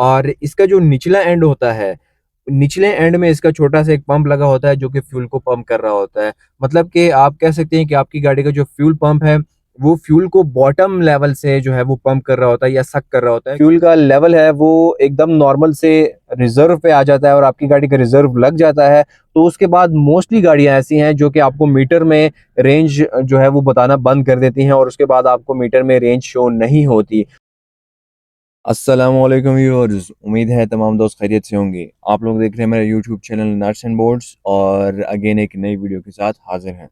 और इसका जो निचला एंड होता है, निचले एंड में इसका छोटा-सा एक पंप लगा होता है जो कि फ्यूल को पंप कर रहा होता है। मतलब कि आप कह सकते हैं कि आपकी गाड़ी का जो फ्यूल पंप है, वो फ्यूल को बॉटम लेवल से जो है वो पंप कर रहा होता है या सक कर रहा होता है। फ्यूल का लेवल है वो एकदम नॉर्मल से रिज़र्व पे आ जाता है और आपकी गाड़ी का रिज़र्व लग जाता है। तो उसके बाद मोस्टली गाड़ियाँ ऐसी हैं जो कि आपको मीटर में रेंज जो है वो बताना बंद कर देती हैं और उसके बाद आपको मीटर में रेंज शो नहीं होती। अस्सलामुअलैकुम व्यूअर्स, उम्मीद है तमाम दोस्त खैरियत से होंगे। आप लोग देख रहे हैं मेरा YouTube channel nuts and bolts और अगेन एक नई वीडियो के साथ हाजिर हैं।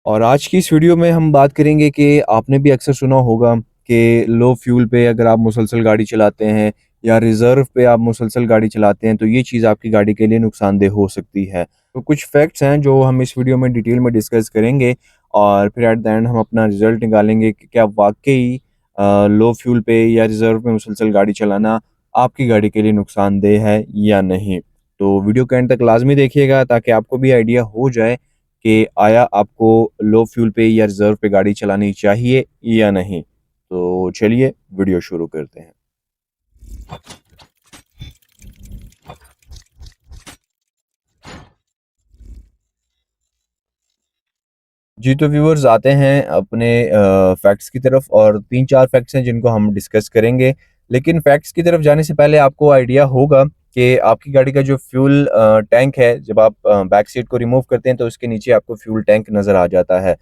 और आज की इस वीडियो में हम बात करेंगे कि आपने भी अक्सर सुना होगा कि लो फ्यूल पे अगर आप मुसलसल गाड़ी चलाते हैं या रिज़र्व पे आप मुसलसल गाड़ी चलाते हैं तो ये चीज़ आपकी गाड़ी के लिए नुकसानदेह हो सकती है। तो कुछ फैक्ट्स हैं जो हम इस वीडियो में डिटेल में डिस्कस करेंगे और फिर एट द एंड हम अपना रिज़ल्ट निकालेंगे कि क्या वाक़ई लो फ्यूल पे या रिज़र्व पे मुसलसल गाड़ी चलाना आपकी गाड़ी के लिए नुकसानदेह है या नहीं। तो वीडियो के एंड तक लाज़मी देखिएगा ताकि आपको भी आइडिया हो जाए कि आया आपको लो फ्यूल पे या रिज़र्व पे गाड़ी चलानी चाहिए या नहीं। तो चलिए वीडियो शुरू करते हैं। जी, तो व्यूअर्स आते हैं अपने फैक्ट्स की तरफ और 3-4 फैक्ट्स हैं जिनको हम डिस्कस करेंगे। लेकिन फैक्ट्स की तरफ जाने से पहले आपको आइडिया होगा कि आपकी गाड़ी का जो फ्यूल टैंक है, जब आप बैक सीट को रिमूव करते हैं तो उसके नीचे आपको फ्यूल टैंक नज़र आ जाता है।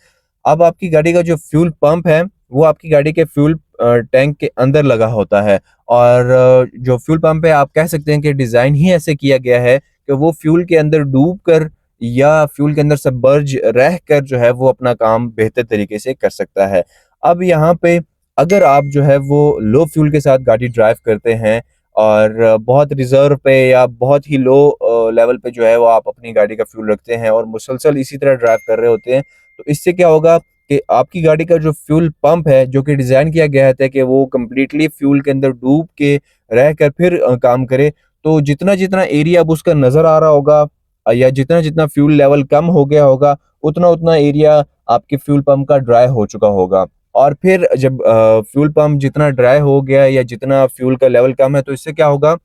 अब आपकी गाड़ी का जो फ्यूल पंप है, वो आपकी गाड़ी के फ्यूल टैंक के अंदर लगा होता है और जो फ्यूल पंप है आप कह सकते हैं कि डिज़ाइन ही ऐसे किया गया है कि वो फ्यूल के अंदर डूब कर या फ्यूल के अंदर सबमर्ज रहकर जो है वो अपना काम बेहतर तरीके से कर सकता है। अब यहाँ पे अगर आप जो है वो लो फ्यूल के साथ गाड़ी ड्राइव करते हैं और बहुत रिज़र्व पे या बहुत ही लो लेवल पे जो है वो आप अपनी गाड़ी का फ्यूल रखते हैं और मुसलसल इसी तरह ड्राइव कर रहे होते हैं, तो इससे क्या होगा कि आपकी गाड़ी का जो फ्यूल पंप है, जो कि डिज़ाइन किया गया है कि वो कंप्लीटली फ्यूल के अंदर डूब के रहकर फिर काम करे, तो जितना-जितना एरिया अब उसका नज़र आ रहा होगा या जितना-जितना फ्यूल लेवल कम हो गया होगा, उतना-उतना एरिया आपके फ्यूल पंप का ड्राई हो चुका होगा। और फिर जब फ्यूल पंप जितना ड्राई हो गया या जितना फ्यूल का लेवल कम है, तो इससे क्या होगा,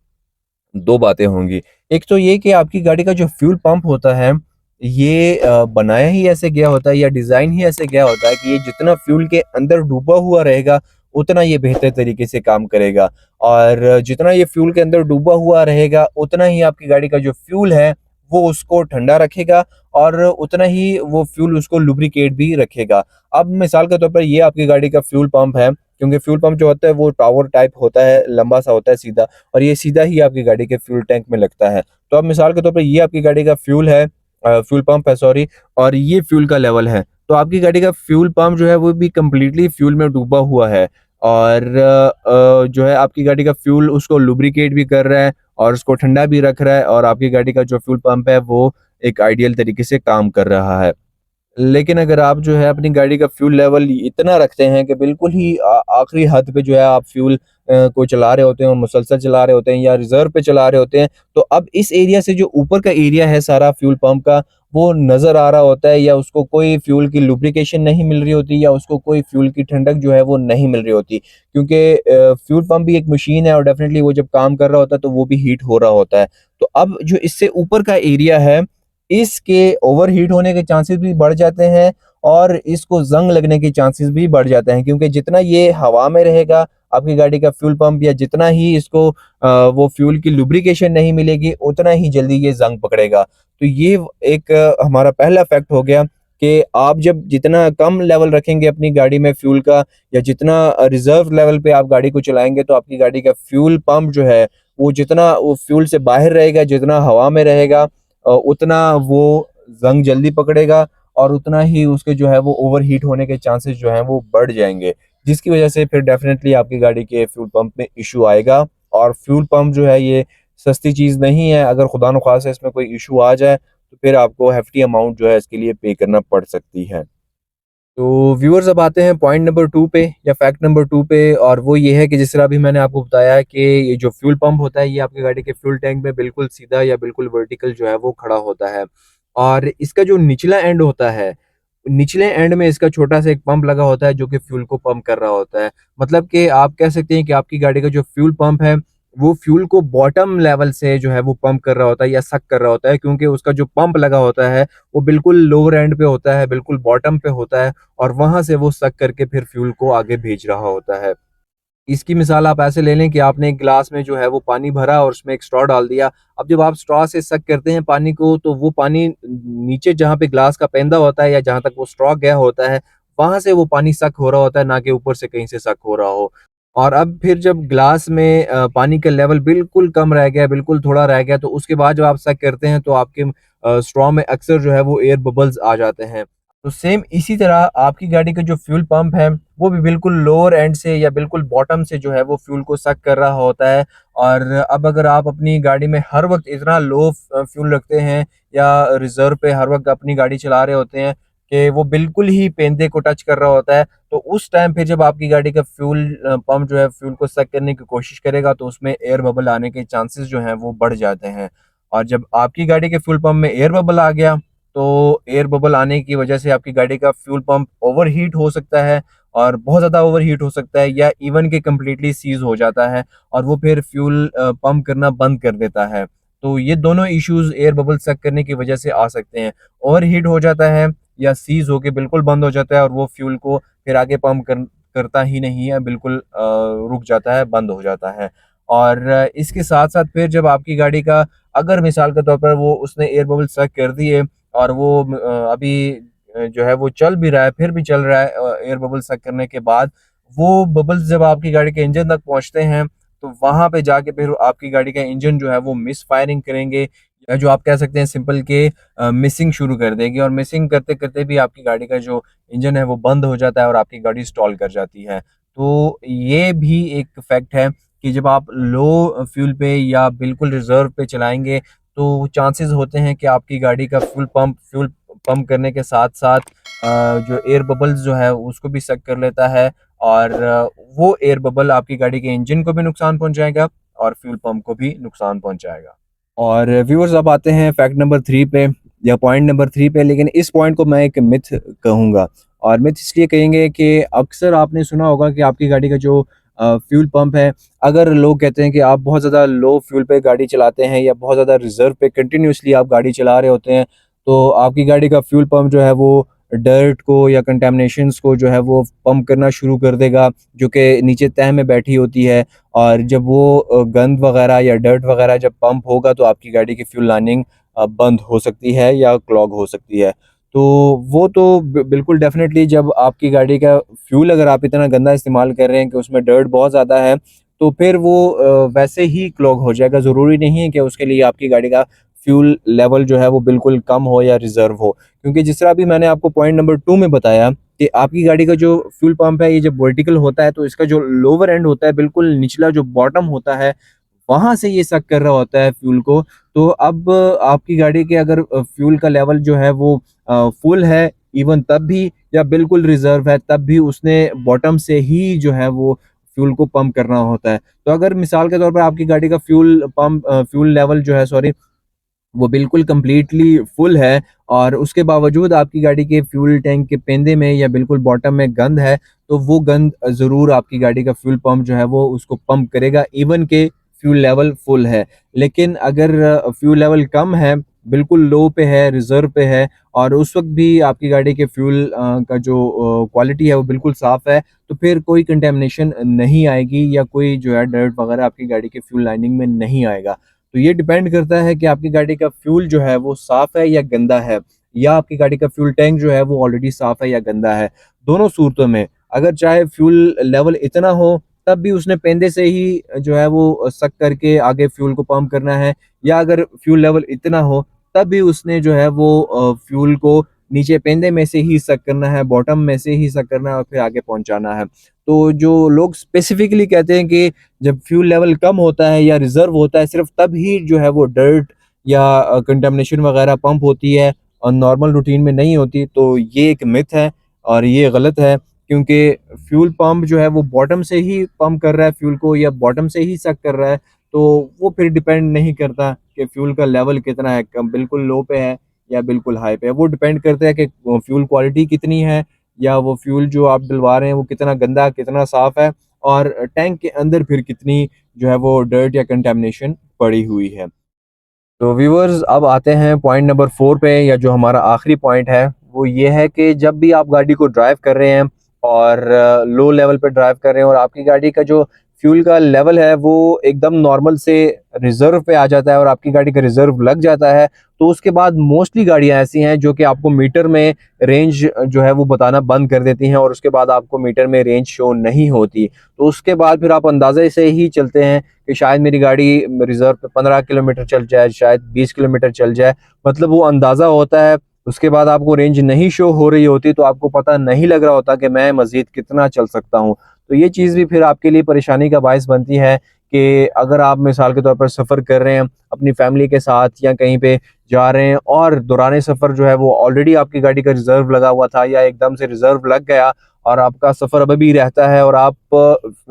2 बातें होंगी। एक तो ये कि आपकी गाड़ी का जो फ्यूल पंप होता है, ये बनाया ही ऐसे गया होता है या डिज़ाइन ही ऐसे गया होता है कि ये जितना फ्यूल के अंदर डूबा हुआ रहेगा, उतना ये बेहतर तरीके से काम करेगा और जितना ये फ्यूल के अंदर डूबा हुआ रहेगा, उतना ही आपकी गाड़ी का जो फ्यूल है, वो उसको ठंडा रखेगा और उतना ही वो फ्यूल उसको लुब्रिकेट भी रखेगा। अब मिसाल के तौर पर ये आपकी गाड़ी का फ्यूल पंप है, क्योंकि फ्यूल पंप जो होता है वो टावर टाइप होता है, लंबा-सा होता है सीधा और ये सीधा ही आपकी गाड़ी के फ्यूल टैंक में लगता है। तो अब मिसाल के तौर पे ये आपकी गाड़ी का फ्यूल है, फ्यूल पंप है सॉरी, और ये फ्यूल का लेवल है। तो आपकी गाड़ी का फ्यूल पंप जो है वो भी कंप्लीटली फ्यूल में डूबा हुआ है और जो है आपकी गाड़ी का फ्यूल उसको लुब्रिकेट भी कर रहा है और उसको ठंडा भी रख रहा है और आपकी गाड़ी का जो फ्यूल पंप है वो एक आइडियल तरीके से काम कर रहा है। लेकिन अगर आप जो है अपनी गाड़ी का फ्यूल लेवल इतना रखते हैं कि बिल्कुल ही आखिरी हद पे जो है आप फ्यूल को चला रहे होते हैं और मुसलसल चला रहे होते हैं या रिज़र्व पे चला रहे होते हैं, तो अब इस एरिया से जो ऊपर का एरिया है सारा फ्यूल पंप का, वो नज़र आ रहा होता है या उसको कोई फ्यूल की लुब्रिकेशन नहीं मिल रही होती या उसको कोई फ्यूल की ठंडक जो है वो नहीं मिल रही होती। क्योंकि फ्यूल पंप भी एक मशीन है और डेफ़िनेटली वो जब काम कर रहा होता है तो वो भी हीट हो रहा होता है। तो अब जो इससे ऊपर का एरिया है, इसके ओवरहीट होने के चांसेस भी बढ़ जाते हैं और इसको ज़ंग लगने के चांसेस भी बढ़ जाते हैं, क्योंकि जितना ये हवा में रहेगा आपकी गाड़ी का फ्यूल पंप या जितना ही इसको वो फ्यूल की लुब्रिकेशन नहीं मिलेगी, उतना ही जल्दी ये ज़ंग पकड़ेगा। तो ये एक हमारा पहला फैक्ट हो गया कि आप जब जितना कम लेवल रखेंगे अपनी गाड़ी में फ्यूल का या जितना रिज़र्व लेवल पे आप गाड़ी को चलाएँगे, तो आपकी गाड़ी का फ्यूल पंप जो है, वो जितना वो फ्यूल से बाहर रहेगा, जितना हवा में रहेगा, उतना वो ज़ंग जल्दी पकड़ेगा और उतना ही उसके जो है वो ओवरहीट होने के चांसेस जो हैं वो बढ़ जाएँगे। जिसकी वजह से फिर डेफ़िनेटली आपकी गाड़ी के फ्यूल पंप में इश्यू आएगा और फ्यूल पंप जो है ये सस्ती चीज़ नहीं है। अगर खुदा न ख़ास्ता इसमें कोई इश्यू आ जाए, तो फिर आपको हेफ़्टी अमाउंट जो है इसके लिए पे करना पड़ सकती है। तो व्यूअर्स अब आते हैं पॉइंट नंबर 2 पे या फैक्ट नंबर 2 पे, और वो ये है कि जिस तरह अभी मैंने आपको बताया कि ये जो फ्यूल पंप होता है ये आपकी गाड़ी के फ्यूल टैंक में बिल्कुल सीधा या बिल्कुल वर्टिकल जो है वो खड़ा होता है और इसका जो निचला एंड होता है, निचले एंड में इसका छोटा-सा एक पंप लगा होता है जो कि फ्यूल को पंप कर रहा होता है। मतलब कि आप कह सकते हैं कि आपकी गाड़ी का जो फ्यूल पंप है, वो फ्यूल को बॉटम लेवल से जो है वो पंप कर रहा होता है या सक कर रहा होता है, क्योंकि उसका जो पंप लगा होता है वो बिल्कुल लोअर एंड पे होता है, बिल्कुल बॉटम पे होता है, और वहां से वो सक करके फिर फ्यूल को आगे भेज रहा होता है। इसकी मिसाल आप ऐसे ले लें कि आपने एक ग्लास में जो है वो पानी भरा और उसमें एक स्ट्रॉ डाल दिया। अब जब आप स्ट्रॉ से सक करते हैं पानी को, तो वो पानी नीचे जहाँ पे ग्लास का पेंदा होता है या जहाँ तक वो स्ट्रॉ गया होता है, वहां से वो पानी सक हो रहा होता है, ना कि ऊपर से कहीं से सक हो रहा हो। और अब फिर जब ग्लास में पानी का लेवल बिल्कुल कम रह गया, बिल्कुल थोड़ा रह गया, तो उसके बाद जब आप सक करते हैं तो आपके स्ट्रॉ में अक्सर जो है वो एयर बबल्स आ जाते हैं। तो सेम इसी तरह आपकी गाड़ी का जो फ्यूल पंप है, वो भी बिल्कुल लोअर एंड से या बिल्कुल बॉटम से जो है वो फ्यूल को सक कर रहा होता है। और अब अगर आप अपनी गाड़ी में हर वक्त इतना लो फ्यूल रखते हैं या रिजर्व पे हर वक्त अपनी गाड़ी चला रहे होते हैं कि वो बिल्कुल ही पेंदे को टच कर रहा होता है, तो उस टाइम पे जब आपकी गाड़ी का फ्यूल पंप जो है फ्यूल को सक करने की कोशिश करेगा, तो उसमें एयर बबल आने के चांसेस जो हैं वो बढ़ जाते हैं। और जब आपकी गाड़ी के फ्यूल पंप में एयर बबल आ गया, तो एयर बबल आने की वजह से आपकी गाड़ी का फ्यूल पंप ओवरहीट हो सकता है, और बहुत ज़्यादा ओवरहीट हो सकता है, या इवन के कम्प्लीटली सीज हो जाता है और वो फिर फ्यूल पंप करना बंद कर देता है। तो ये दोनों इश्यूज एयर बबल सक करने की वजह से आ सकते हैं। ओवरहीट हो जाता है या सीज होके बिल्कुल बंद हो जाता है और वो फ्यूल को फिर आगे करता ही नहीं है, बिल्कुल रुक जाता है, बंद हो जाता है। और इसके साथ साथ फिर जब आपकी गाड़ी का, अगर मिसाल के तौर पर वो उसने एयर बबल सक कर दिए और वो अभी जो है वो चल भी रहा है, फिर भी चल रहा है एयर बबल सक करने के बाद, वो बबल्स जब आपकी गाड़ी के इंजन तक पहुंचते हैं, तो वहां पे जाके फिर आपकी गाड़ी का इंजन जो है वो मिस फायरिंग करेंगे, या जो आप कह सकते हैं सिंपल के मिसिंग शुरू कर देगी, और मिसिंग करते करते भी आपकी गाड़ी का जो इंजन है वो बंद हो जाता है और आपकी गाड़ी स्टॉल कर जाती है। तो ये भी एक फैक्ट है कि जब आप लो फ्यूल पे या बिल्कुल रिजर्व पे चलाएंगे, तो चांसेस होते हैं कि आपकी गाड़ी का फ्यूल पंप करने के साथ साथ जो एयर बबल्स जो है उसको भी सक कर लेता है, और वो एयर बबल आपकी गाड़ी के इंजन को भी नुकसान पहुंचाएगा और फ्यूल पंप को भी नुकसान पहुंचाएगा। और व्यूअर्स, अब आते हैं फैक्ट नंबर 3 पे या पॉइंट नंबर 3 पे, लेकिन इस पॉइंट को मैं एक मिथ कहूँगा। और मिथ इसलिए कहेंगे कि अक्सर आपने सुना होगा कि आपकी गाड़ी का जो फ्यूल पंप है, अगर लोग कहते हैं कि आप बहुत ज़्यादा लो फ्यूल पे गाड़ी चलाते हैं या बहुत ज़्यादा रिजर्व पे कंटिन्यूसली आप गाड़ी चला रहे होते हैं, तो आपकी गाड़ी का फ्यूल पंप जो है वो डर्ट को या कंटेमिनेशंस को जो है वो पंप करना शुरू कर देगा, जो कि नीचे तह में बैठी होती है। और जब वो गंद वगैरह या डर्ट वगैरह जब पंप होगा, तो आपकी गाड़ी की फ्यूल लाइनिंग बंद हो सकती है या क्लॉग हो सकती है। तो वो तो बिल्कुल डेफिनेटली, जब आपकी गाड़ी का फ्यूल अगर आप इतना गंदा इस्तेमाल कर रहे हैं कि उसमें डर्ट बहुत ज़्यादा है, तो फिर वो वैसे ही क्लॉग हो जाएगा। ज़रूरी नहीं है कि उसके लिए आपकी गाड़ी का फ्यूल लेवल जो है वो बिल्कुल कम हो या रिजर्व हो, क्योंकि जिस तरह अभी मैंने आपको पॉइंट नंबर 2 में बताया कि आपकी गाड़ी का जो फ्यूल पंप है, ये जब वर्टिकल होता है, तो इसका जो लोअर एंड होता है, बिल्कुल निचला जो बॉटम होता है, वहां से ये सक कर रहा होता है फ्यूल को। तो अब आपकी गाड़ी के अगर फ्यूल का लेवल जो है वो फुल है इवन तब भी, या बिल्कुल रिजर्व है तब भी, उसने बॉटम से ही जो है वो फ्यूल को पंप करना होता है। तो अगर मिसाल के तौर पर आपकी गाड़ी का फ्यूल लेवल जो है, सॉरी, वो बिल्कुल कंप्लीटली फुल है, और उसके बावजूद आपकी गाड़ी के फ्यूल टैंक के पेंदे में या बिल्कुल बॉटम में गंद है, तो वो गंद ज़रूर आपकी गाड़ी का फ्यूल पंप जो है वो उसको पंप करेगा, इवन के फ्यूल लेवल फुल है। लेकिन अगर फ्यूल लेवल कम है, बिल्कुल लो पे है, रिजर्व पे है, और उस वक्त भी आपकी गाड़ी के फ्यूल का जो क्वालिटी है वो बिल्कुल साफ़ है, तो फिर कोई कंटेमिनेशन नहीं आएगी या कोई जो है डर्ट वगैरह आपकी गाड़ी के फ्यूल लाइनिंग में नहीं आएगा। तो ये डिपेंड करता है कि आपकी गाड़ी का फ्यूल जो है वो साफ़ है या गंदा है, या आपकी गाड़ी का फ्यूल टैंक जो है वो ऑलरेडी साफ़ है या गंदा है। दोनों सूरतों में अगर चाहे फ्यूल लेवल इतना हो, तब भी उसने पेंदे से ही जो है वो सक करके आगे फ्यूल को पंप करना है, या अगर फ्यूल लेवल इतना हो, तब भी उसने जो है वो फ्यूल को नीचे पेंदे में से ही सक करना है, बॉटम में से ही सक करना है और फिर आगे पहुँचाना है। तो जो लोग स्पेसिफिकली कहते हैं कि जब फ्यूल लेवल कम होता है या रिजर्व होता है, सिर्फ तब ही जो है वो डर्ट या कंटामिनेशन वगैरह पंप होती है और नॉर्मल रूटीन में नहीं होती, तो ये एक मिथ है और ये गलत है, क्योंकि फ्यूल पंप जो है वो बॉटम से ही पंप कर रहा है फ्यूल को, या बॉटम से ही सक कर रहा है। तो वो फिर डिपेंड नहीं करता कि फ्यूल का लेवल कितना है, कम बिल्कुल लो पे है या बिल्कुल हाई पे है। वो डिपेंड करता है कि फ्यूल क्वालिटी कितनी है, या वो फ्यूल जो आप डलवा रहे हैं वो कितना गंदा कितना साफ है, और टैंक के अंदर फिर कितनी जो है वो डर्ट या कंटेमिनेशन पड़ी हुई है। तो व्यूअर्स अब आते हैं पॉइंट नंबर 4 पे, या जो हमारा आखिरी पॉइंट है वो ये है कि जब भी आप गाड़ी को ड्राइव कर रहे हैं और लो लेवल पे ड्राइव कर रहे हैं और आपकी गाड़ी का जो फ्यूल का लेवल है वो एकदम नॉर्मल से रिजर्व पे आ जाता है और आपकी गाड़ी का रिजर्व लग जाता है, तो उसके बाद मोस्टली गाड़ियां ऐसी हैं जो कि आपको मीटर में रेंज जो है वो बताना बंद कर देती हैं और उसके बाद आपको मीटर में रेंज शो नहीं होती। तो उसके बाद फिर आप अंदाजे से ही चलते हैं कि शायद मेरी गाड़ी रिजर्व पे 15 किलोमीटर चल जाए, शायद 20 किलोमीटर चल जाए, मतलब वो अंदाज़ा होता है। उसके बाद आपको रेंज नहीं शो हो रही होती तो आपको पता नहीं लग रहा होता कि मैं मज़ीद कितना चल सकता हूँ। तो ये चीज़ भी फिर आपके लिए परेशानी का बायस बनती है कि अगर आप मिसाल के तौर पर सफ़र कर रहे हैं अपनी फैमिली के साथ या कहीं पे जा रहे हैं और दौरान सफ़र जो है वो ऑलरेडी आपकी गाड़ी का रिज़र्व लगा हुआ था या एकदम से रिज़र्व लग गया और आपका सफ़र अभी भी रहता है और आप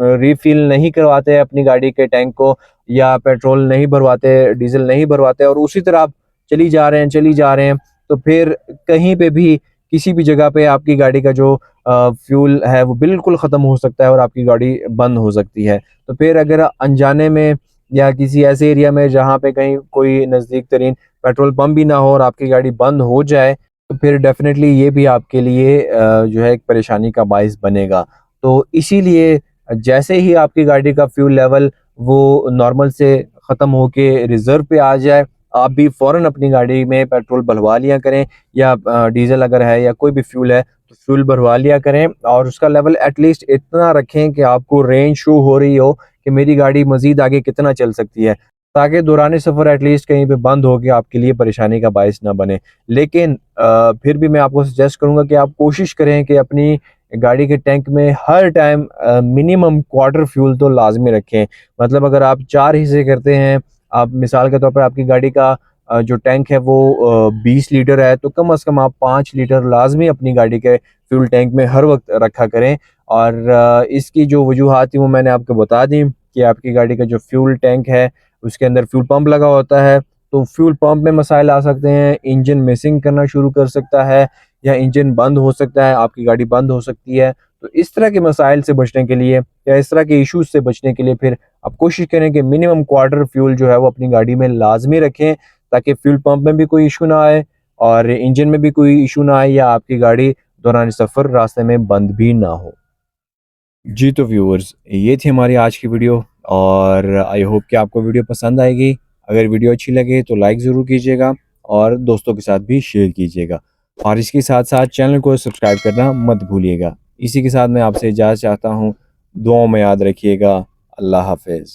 रिफ़िल नहीं करवाते अपनी गाड़ी के टैंक को या पेट्रोल नहीं भरवाते, डीज़ल नहीं भरवाते और उसी तरह आप चली जा रहे हैं, तो फिर कहीं पे भी किसी भी जगह पे आपकी गाड़ी का जो फ्यूल है वो बिल्कुल ख़त्म हो सकता है और आपकी गाड़ी बंद हो सकती है। तो फिर अगर अनजाने में या किसी ऐसे एरिया में जहाँ पे कहीं कोई नज़दीक तरीन पेट्रोल पंप भी ना हो और आपकी गाड़ी बंद हो जाए, तो फिर डेफ़िनेटली ये भी आपके लिए जो है एक परेशानी का बायस बनेगा। तो इसीलिए जैसे ही आपकी गाड़ी का फ्यूल लेवल वो नॉर्मल से ख़त्म होके रिज़र्व पे आ जाए, आप भी फ़ौरन अपनी गाड़ी में पेट्रोल भरवा लिया करें या डीज़ल अगर है या कोई भी फ्यूल है, तो फ्यूल भरवा लिया करें और उसका लेवल एटलीस्ट इतना रखें कि आपको रेंज शो हो रही हो कि मेरी गाड़ी मज़ीद आगे कितना चल सकती है, ताकि दौरान सफ़र एटलीस्ट कहीं पे बंद हो के आपके लिए परेशानी का बायस ना बने। लेकिन फिर भी मैं आपको सजेस्ट करूँगा कि आप कोशिश करें कि अपनी गाड़ी के टैंक में हर टाइम मिनिमम क्वार्टर फ्यूल तो लाज़मी रखें। मतलब अगर आप 4 हिस्से करते हैं, आप मिसाल के तौर पर आपकी गाड़ी का जो टैंक है वो 20 लीटर है, तो कम से कम आप 5 लीटर लाज़मी अपनी गाड़ी के फ्यूल टैंक में हर वक़्त रखा करें। और इसकी जो वजूहात थी वो मैंने आपको बता दी कि आपकी गाड़ी का जो फ्यूल टैंक है उसके अंदर फ्यूल पंप लगा होता है, तो फ्यूल पंप में मसाइल आ सकते हैं, इंजन मिसिंग करना शुरू कर सकता है या इंजन बंद हो सकता है, आपकी गाड़ी बंद हो सकती है। तो इस तरह के मसाइल से बचने के लिए या इस तरह के इश्यूज़ से बचने के लिए फिर आप कोशिश करें कि मिनिमम क्वार्टर फ्यूल जो है वो अपनी गाड़ी में लाज़मी रखें, ताकि फ्यूल पंप में भी कोई इश्यू ना आए और इंजन में भी कोई इश्यू ना आए या आपकी गाड़ी दौरान सफ़र रास्ते में बंद भी ना हो। जी, तो व्यूअर्स ये थी हमारी आज की वीडियो और आई होप कि आपको वीडियो पसंद आएगी। अगर वीडियो अच्छी लगे तो लाइक ज़रूर कीजिएगा और दोस्तों के साथ भी शेयर कीजिएगा और इसके साथ-साथ चैनल को सब्सक्राइब करना मत भूलिएगा। इसी के साथ मैं आपसे इजाज़त चाहता हूँ। दुआओं में याद रखिएगा। अल्लाह हाफ़िज़।